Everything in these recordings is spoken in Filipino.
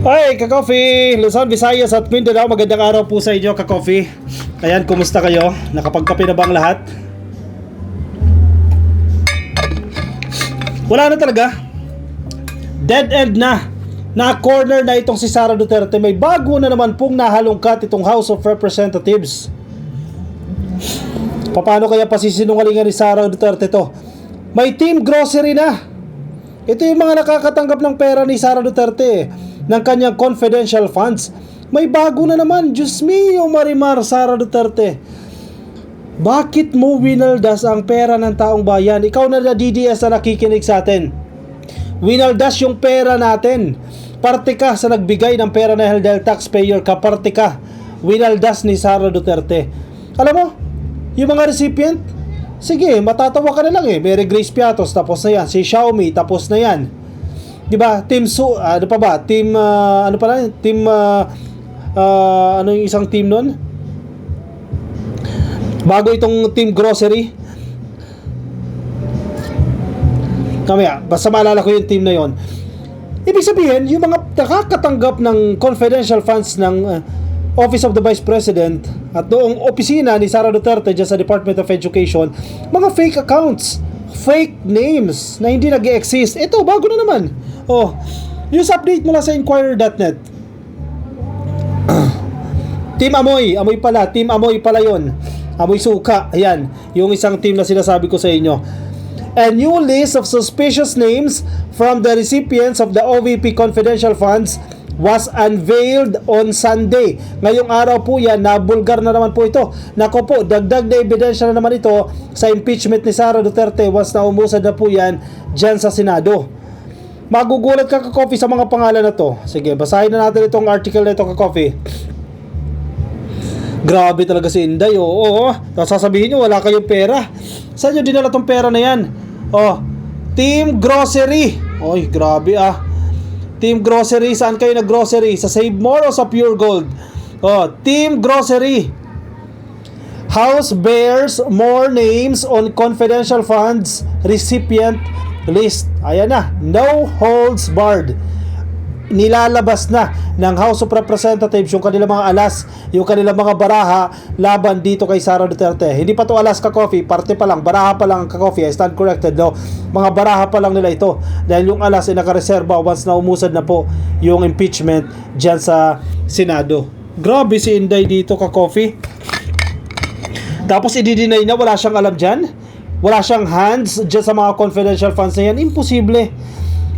Ay, ka-coffee, Luzon, Visayas at Mindanao, magandang araw po sa inyo, ka-coffee. Ayan, kumusta kayo? Nakapagkape na bang lahat? Wala na talaga. Dead end na. Na-corner na itong si Sara Duterte. May bago na naman pong nahalungkat itong House of Representatives. Paano kaya pasisinungalingan ni Sara Duterte to? May team grocery na. Ito yung mga nakakatanggap ng pera ni Sara Duterte ng kanyang confidential funds. May bago na naman. Diyos mio, Marimar, Sara Duterte. Bakit mo winaldas ang pera ng taong bayan? Ikaw na DDS na nakikinig sa atin. Winaldas yung pera natin. Parte ka sa nagbigay ng pera na dahil taxpayer ka. Parte ka. Winaldas ni Sara Duterte. Alam mo, yung mga recipient, sige, matatawa ka na lang eh. Mary Grace Piatos, tapos na yan. Si Xiaomi, tapos na yan. Diba? Team ano pa ba? Team ano pala? Team ano yung isang team nun? Bago itong team grocery. Kamaya, basta maalala ko yung team na yon. Ibig sabihin, yung mga nakakatanggap ng confidential funds ng Office of the Vice President at noong opisina ni Sara Duterte dyan sa Department of Education, mga fake accounts, fake names na hindi nag-exist. Ito, bago na naman. Oh, news update mula sa Inquirer.net. Team Amoy, Amoy pala, Team Amoy pala yon. Amoy suka, ayan, yung isang team na sinasabi ko sa inyo. A new list of suspicious names from the recipients of the OVP confidential funds was unveiled on Sunday. Ngayong araw po yan, nabulgar na naman po ito. Nako po, dagdag na ebidensya na naman ito sa impeachment ni Sara Duterte once na umusad na po yan dyan sa Senado. Magugulat ka, ka-coffee, sa mga pangalan na to. Sige, basahin na natin itong article na ito, ka-coffee. Grabe talaga si Inday, oo. Sasabihin nyo, wala kayong pera. Saan nyo dinala tong pera na yan? Oh, Team Grocery. Oy, grabe ah. Team Grocery, saan kayo nag-grocery? Sa Save More o sa Pure Gold? Oh, Team Grocery. House bears more names on confidential funds recipient list. Ayan na, no holds barred. Nilalabas na ng House of Representatives yung kanilang mga alas, yung kanilang mga baraha laban dito kay Sara Duterte. Hindi pa to alas, ka-coffee, parte pa lang, baraha pa lang, ka-coffee. I stand corrected, no? Mga baraha pa lang nila ito dahil yung alas ay nakareserba once na umusad na po yung impeachment dyan sa Senado. Grabe si Inday dito, ka-coffee. Tapos i-deny na wala siyang alam dyan, wala siyang hands dyan sa mga confidential funds na yan. Imposible.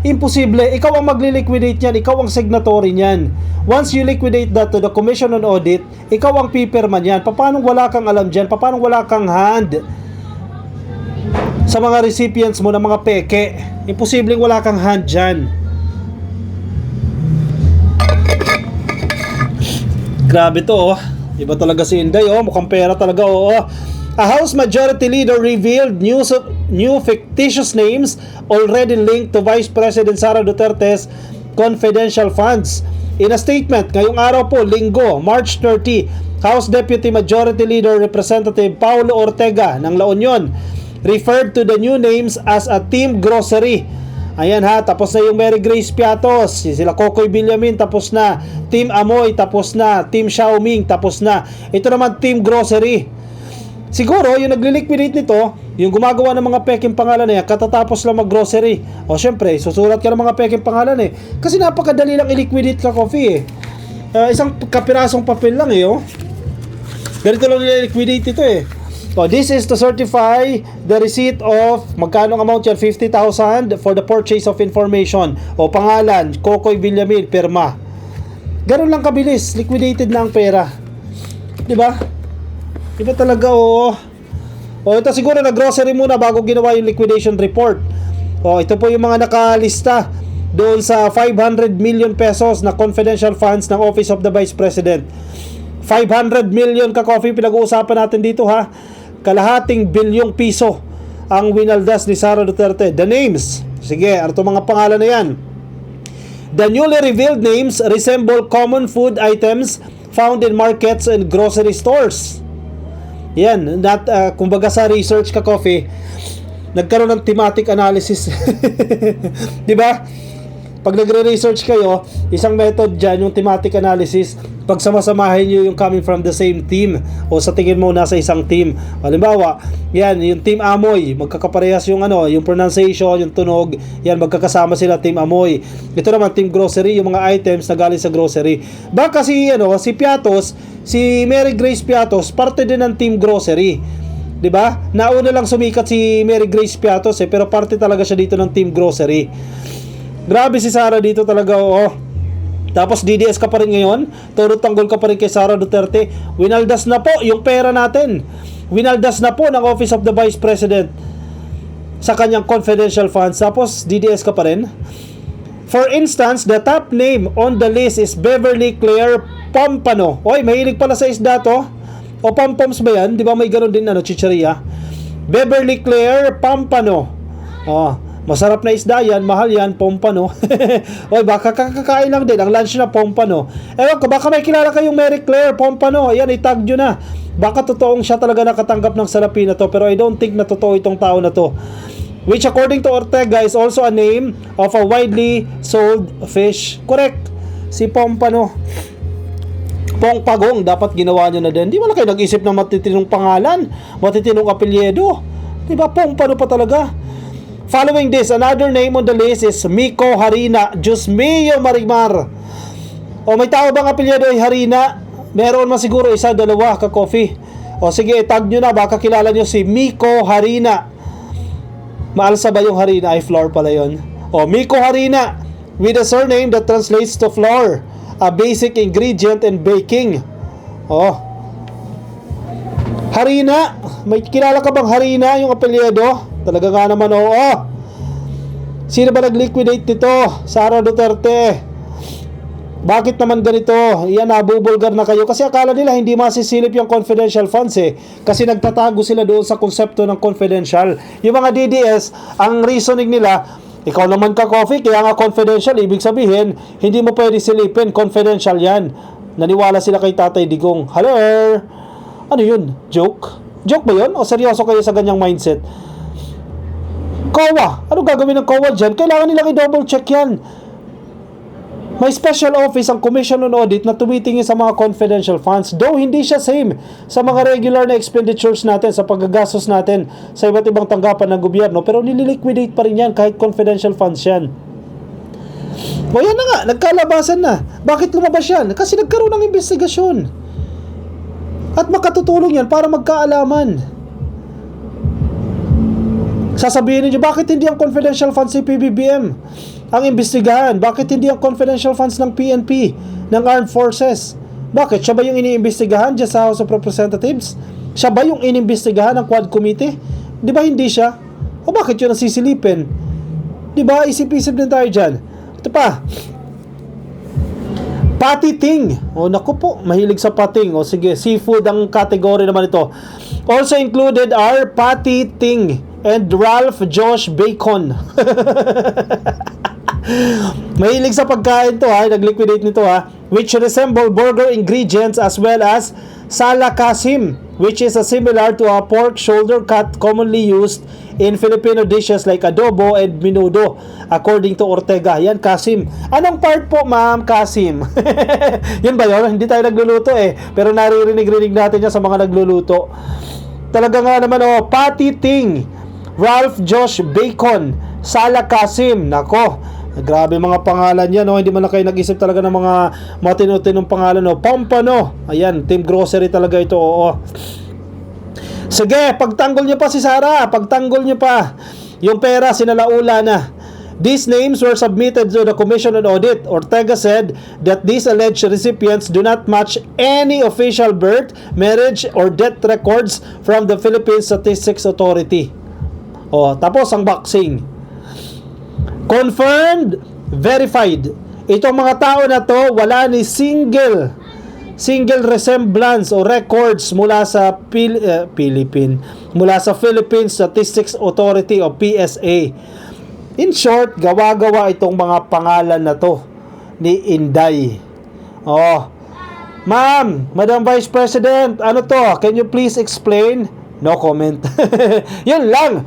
Imposible. Ikaw ang magli-liquidate niyan. Ikaw ang signatory niyan. Once you liquidate that to the Commission on Audit, ikaw ang pipirma niyan. Paano wala kang alam diyan? Paano wala kang hand sa mga recipients mo ng mga peke? Imposibleng wala kang hand diyan. Grabe to, oh. Iba talaga si Inday, oh. Mukhang pera talaga, oh. A House Majority Leader revealed new fictitious names already linked to Vice President Sara Duterte's confidential funds. In a statement, ngayong araw po, Linggo, March 30, House Deputy Majority Leader Representative Paulo Ortega ng La Union referred to the new names as a Team Grocery. Ayan ha, tapos na yung Mary Grace Piatos, sila Kokoy Villamin, tapos na. Team Amoy, tapos na. Team Xiaoming, tapos na. Ito naman, Team Grocery. Siguro, yung nagli-liquidate nito, yung gumagawa ng mga peking pangalan na yan, katatapos lang mag-grocery. O syempre, susulat ka ng mga peking pangalan eh. Kasi napakadali lang i-liquidate, ka-coffee eh. Isang kapirasong papel lang eh, oh. Ganito lang i-liquidate ito eh. So, this is to certify the receipt of, magkano ang amount yan? 50,000 for the purchase of information. O pangalan, Kokoy Villamin, pirma. Ganun lang kabilis, liquidated na ang pera. Diba? Iba talaga, oh. O ito siguro nag-grocery muna bago ginawa yung liquidation report. O ito po yung mga nakalista doon sa 500 million pesos na confidential funds ng Office of the Vice President. 500 million, ka-coffee, pinag-uusapan natin dito ha. Kalahating bilyong piso ang winaldas ni Sara Duterte. The names, sige, ano itong mga pangalan na yan? The newly revealed names resemble common food items found in markets and grocery stores. Yan, kumbaga sa research, ka-coffee, nagkaroon ng thematic analysis. 'Di ba? pag nagre-research kayo, isang method dyan, yung thematic analysis, pag samasamahin nyo yung coming from the same team o sa tingin mo nasa isang team. Halimbawa, yan, yung team Amoy, magkakaparehas yung yung pronunciation, yung tunog, yan, magkakasama sila, team Amoy. Ito naman, team Grocery, yung mga items na galing sa grocery. Baka si Piatos, si Mary Grace Piatos, parte din ng team Grocery. 'Di ba? Nauna lang sumikat si Mary Grace Piatos pero parte talaga siya dito ng team Grocery. Grabe si Sara dito talaga, Tapos DDS ka pa rin ngayon, turot tanggol ka pa rin kay Sara Duterte. Winaldas na po yung pera natin. Winaldas na po ng Office of the Vice President sa kanyang confidential funds. Tapos DDS ka pa rin. For instance, the top name on the list is Beverly Claire Pompano. Oy, mahilig pala sa isda to. O Pompoms ba yan? Di ba may ganun din chicheria? Beverly Claire Pompano. Masarap na isda yan, mahal yan, Pompano. Oy, baka kakakain lang din. Ang lunch na Pompano. Ewan ko, baka may kilala kayong Mary Claire Pompano. Ayan, itag nyo na. Baka totoong siya talaga nakatanggap ng salapi na to. Pero I don't think na totoo itong tao na to. Which according to Ortega is also a name of a widely sold fish. Correct. Si Pompano. Pongpagong, dapat ginawa nyo na din. Di ba na kayo nag-isip ng matitinong pangalan? Matitinong apelyedo? Di ba? Pompano pa talaga. Following this, another name on the list is Miko Harina. Diyos mio, Marimar. O may tao bang apelyedo ay Harina? Meron man siguro isa, dalawa, ka-coffee. O sige, tag nyo na, baka kilala nyo si Miko Harina. Maalsa ba yung Harina? Ay, flour pala yun. O, Miko Harina, with a surname that translates to flour, a basic ingredient in baking. O, Harina, may kilala ka bang Harina, yung apelyedo? Talaga nga naman, Sino ba nag-liquidate nito? Sara Duterte. Bakit naman ganito? Yan, nabubulgar na kayo. Kasi akala nila hindi masisilip yung confidential funds Kasi nagtatago sila doon sa konsepto ng confidential. Yung mga DDS, ang reasoning nila, ikaw naman ka coffee, kaya nga confidential. Ibig sabihin, hindi mo pwede silipin. Confidential yan. Naniwala sila kay Tatay Digong. Hello? Ano yun? Joke? Joke ba yun? O seryoso kayo sa ganyang mindset? COA. Ano gagawin ng COA dyan? Kailangan nilang i-double check yan. May special office ang Commission on Audit na tumitingin sa mga confidential funds. Though hindi siya same sa mga regular na expenditures natin, sa paggagastos natin sa iba't ibang tanggapan ng gobyerno. Pero nililiquidate pa rin yan kahit confidential funds yan. O yan na nga, nagkalabasan na. Bakit lumabas yan? Kasi nagkaroon ng investigasyon. At makatutulong yan para magkaalaman. Sasabihin niyo, bakit hindi ang confidential funds ng PBBM ang imbestigahan? Bakit hindi ang confidential funds ng PNP, ng Armed Forces? Bakit? Siya ba yung iniimbestigahan dyan sa House of Representatives? Siya ba yung iniimbestigahan ng Quad Committee? Di ba hindi siya? O bakit yun ang sisilipin? Di ba? Isip-isip din tayo dyan. Ito pa. Patiting. O naku po, mahilig sa pating. O sige, seafood ang category naman ito. Also included are patiting and Ralph Josh Bacon. Mahilig sa pagkain to nag-liquidate nito which resemble burger ingredients as well as salakasim, which is a similar to a pork shoulder cut commonly used in Filipino dishes like adobo and menudo, according to Ortega. Yan, kasim. Anong part po, ma'am, kasim? Yun ba yun? Hindi tayo nagluluto pero naririnig-rinig natin yan sa mga nagluluto. Talaga nga naman, patiting, Ralph Josh Bacon, Sala Kasim. Nako, grabe mga pangalan yan. Hindi man na kayo nag-isip talaga ng mga matino-tinong pangalan. Pompano. Ayan, Team Grocery talaga ito. Sige, pagtanggol nyo pa si Sara. Pagtanggol nyo pa. Yung pera, sinalaula na. These names were submitted to the Commission on Audit. Ortega said that these alleged recipients do not match any official birth, marriage, or death records from the Philippine Statistics Authority. Tapos ang boxing. Confirmed, verified. Itong mga tao na to, wala ni single resemblance o records mula sa Philippine Statistics Authority o PSA. In short, gawa-gawa itong mga pangalan na to ni Inday. Ma'am, Madam Vice President, ano to? Can you please explain? No comment. Yun lang.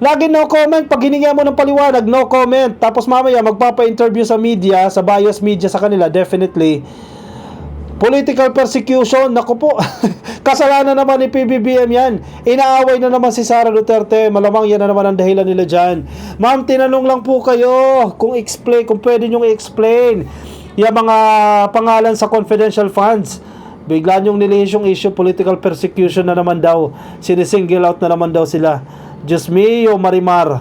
Lagi no comment. Pag hiningi mo ng paliwanag, no comment. Tapos mamaya magpapa-interview sa media, sa bias media sa kanila, definitely. Political persecution, naku po. Kasalanan naman ni PBBM yan. Inaaway na naman si Sara Duterte. Malamang yan na naman ang dahilan nila dyan. Ma'am, tinanong lang po kayo kung pwede nyong i-explain yung mga pangalan sa confidential funds. Bigla nyong nilihis yung issue, political persecution na naman daw. Sinisingle out na naman daw sila. Diyos mio, Marimar.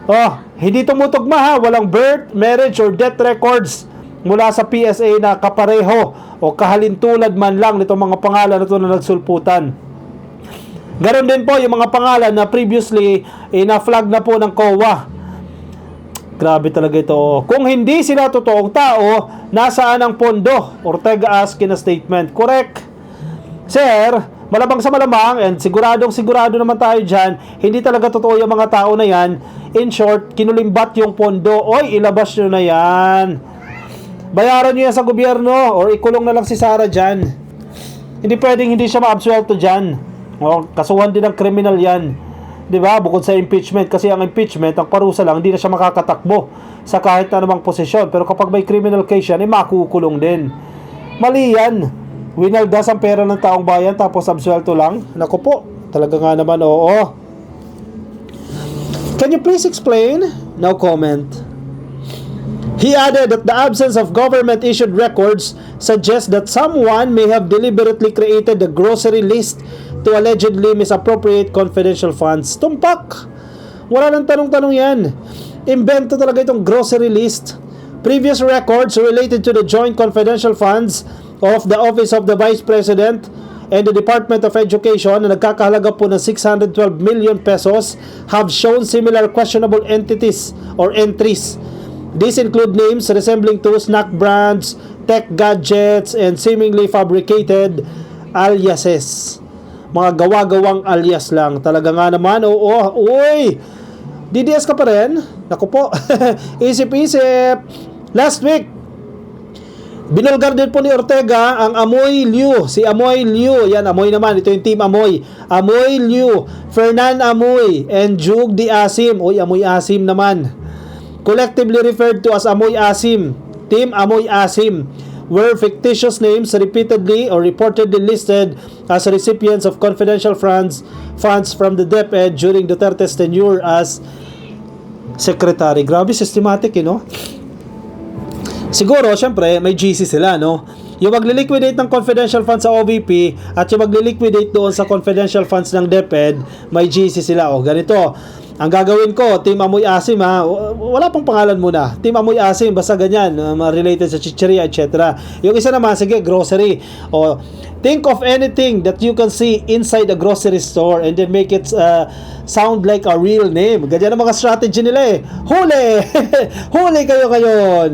Oh, hindi tumutugma ha. Walang birth, marriage, or death records mula sa PSA na kapareho o kahalintulad man lang nitong mga pangalan na ito na nagsulputan. Ganon din po yung mga pangalan na previously na-flag na po ng COA. Grabe talaga ito. Kung hindi sila totoong tao, nasaan ang pondo? Ortega asked in a statement. Correct. Sir, malabang sa malamang, and sigurado naman tayo dyan, hindi talaga totoo yung mga tao na yan. In short, kinulimbat yung pondo. Oy, ilabas nyo na yan. Bayaran nyo yan sa gobyerno or ikulong na lang si Sara dyan. Hindi pwedeng hindi siya ma-absuelto dyan. O, kasuhan din ng kriminal yan. Diba? Bukod sa impeachment. Kasi ang impeachment, ang parusa lang, hindi na siya makakatakbo sa kahit na namang posisyon. Pero kapag may criminal case yan, makukulong din. Mali yan. Winaldas ang pera ng taong bayan tapos absuelto lang. Naku po, talaga nga naman, oo. Can you please explain? No comment. He added that the absence of government-issued records suggests that someone may have deliberately created the grocery list to allegedly misappropriate confidential funds. Tumpak! Wala nang tanong-tanong yan. Invento talaga itong grocery list. Previous records related to the joint confidential funds of the Office of the Vice President and the Department of Education na nagkakahalaga po ng 612 million pesos have shown similar questionable entities or entries. These include names resembling to snack brands, tech gadgets, and seemingly fabricated aliases. Mga gawa-gawang alias lang. Talaga nga naman, uy! DDS ka pa rin? Naku po. Isip-isip. Last week, binulgar din po ni Ortega ang Amoy Liu. Si Amoy Liu. Yan, Amoy naman. Ito yung team Amoy. Amoy Liu, Fernan Amoy, and Jug Di Asim. Uy, Amoy Asim naman. Collectively referred to as Amoy Asim, Team Amoy Asim, were fictitious names repeatedly or reportedly listed as recipients of confidential funds from the DepEd during Duterte's tenure as secretary. Grabe, systematic, no? Siguro, syempre, may GC sila, no? Yung magliliquidate ng confidential funds sa OVP at yung magliliquidate doon sa confidential funds ng DepEd, may GC sila. O, ganito. Ang gagawin ko, Team Amoy Asim ha, wala pang pangalan muna. Team Amoy Asim, basta ganyan, related sa chicheria, etc. Yung isa naman, sige, grocery. O, think of anything that you can see inside a grocery store and then make it sound like a real name. Ganyan ang mga strategy nila eh. Huli! Huli kayo ngayon!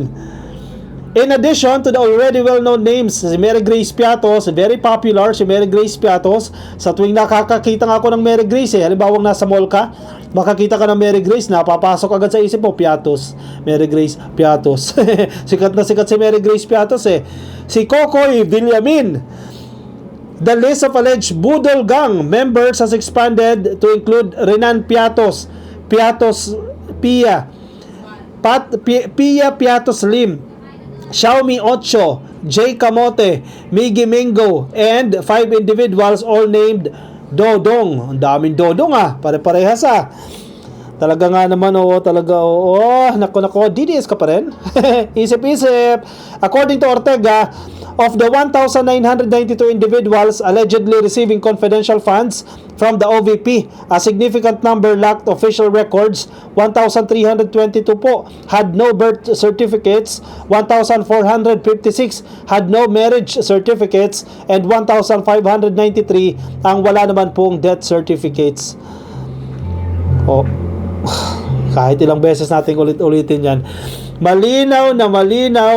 In addition to the already well-known names, si Mary Grace Piatos, very popular si Mary Grace Piatos. Sa tuwing nakakakita nga ako ng Mary Grace, halimbawa nasa mall ka, makakita ka ng Mary Grace, napapasok agad sa isip mo, Piatos. Mary Grace Piatos. Sikat na sikat si Mary Grace Piatos eh. Si Kokoy Villamin. The list of alleged Budol Gang members has expanded to include Renan Piatos, Pia Piatos Lim, Xiaomi 8, Jay Camote, Miggy Mingo, and 5 individuals all named Dodong. Ang daming Dodong pare-parehas Talaga nga naman, nako, DDS ka pa rin. Isip-isip. According to Ortega, of the 1,992 individuals allegedly receiving confidential funds from the OVP, a significant number lacked official records. 1,322 po had no birth certificates, 1,456 had no marriage certificates, and 1,593 ang wala naman pong death certificates. Kahit ilang beses natin ulit-ulitin yan, malinaw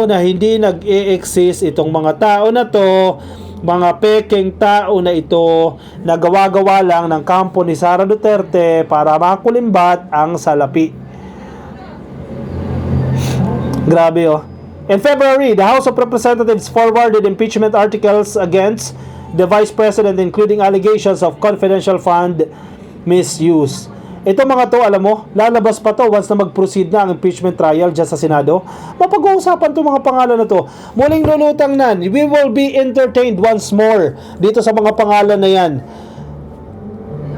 na hindi nag-e-exist itong mga tao na to, mga peking tao na ito na gawa-gawa lang ng kampo ni Sara Duterte para makulimbat ang salapi. Grabe In February, the House of Representatives forwarded impeachment articles against the Vice President, including allegations of confidential fund misuse. Ito mga to, alam mo, lalabas pa to once na mag-proceed na ang impeachment trial dyan sa Senado. Mapag-uusapan to mga pangalan na to. Muling lulutang nan, we will be entertained once more dito sa mga pangalan na yan.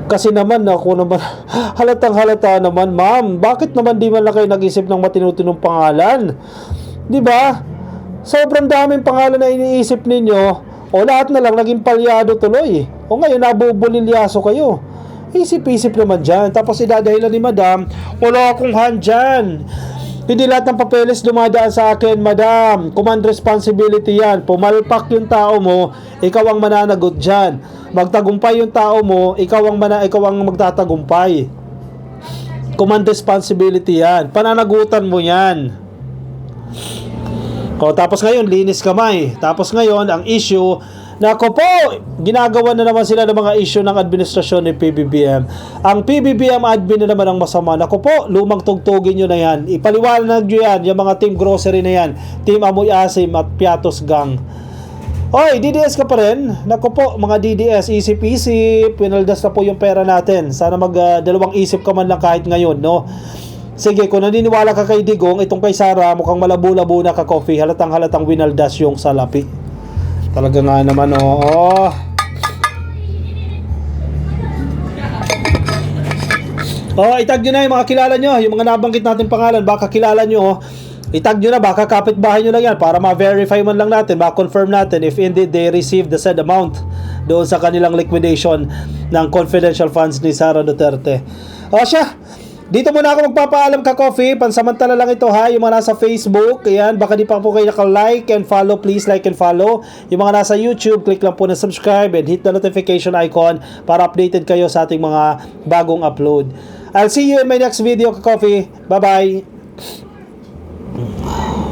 Kasi naman, ako naman, halatang halata naman, ma'am, bakit naman di man lang kayo nag-isip ng matinutinong pangalan? Di ba? Sobrang daming pangalan na iniisip ninyo, o lahat na lang naging palyado tuloy. O ngayon, nabubulilyaso kayo. Isip-isip naman dyan. Tapos idadahilan ni madam, wala akong hand dyan. Hindi lahat ng papeles dumadaan sa akin, madam. Command responsibility yan. Pumalpak yung tao mo, ikaw ang mananagot dyan. Magtagumpay yung tao mo, ikaw ang magtatagumpay. Command responsibility yan. Pananagutan mo yan. O, tapos ngayon, linis kamay. Tapos ngayon, ang issue, nako po, ginagawa na naman sila ng mga issue ng administrasyon ni PBBM. Ang PBBM admin na naman ang masama. Nako po, lumang tugtugin nyo na yan. Ipaliwanag nyo yan, yung mga team grocery na yan. Team Amoy Asim at Piatos Gang. Oy, DDS ka pa rin? Nako po, mga DDS, isip-isip. Pinaldas na po yung pera natin. Sana dalawang isip ka man lang kahit ngayon, no? Sige, kung naniniwala ka kay Digong, itong kay Sara, mukhang malabo-labo na ka coffee. Halatang winaldas yung salapi. Talaga nga naman, oo. Itag nyo na yung mga kilala nyo. Yung mga nabanggit natin pangalan, baka kilala nyo. Itag nyo na, baka kapitbahay nyo lang yan para ma-verify man lang natin, ma-confirm natin if indeed they receive the said amount doon sa kanilang liquidation ng confidential funds ni Sara Duterte. Siya. Dito muna ako magpapaalam ka coffee. Pansamantala lang ito ha. Yung mga nasa Facebook, ayan, baka di pa po kayo naka-like and follow, please like and follow. Yung mga nasa YouTube, click lang po na subscribe and hit the notification icon para updated kayo sa ating mga bagong upload. I'll see you in my next video ka coffee. Bye bye.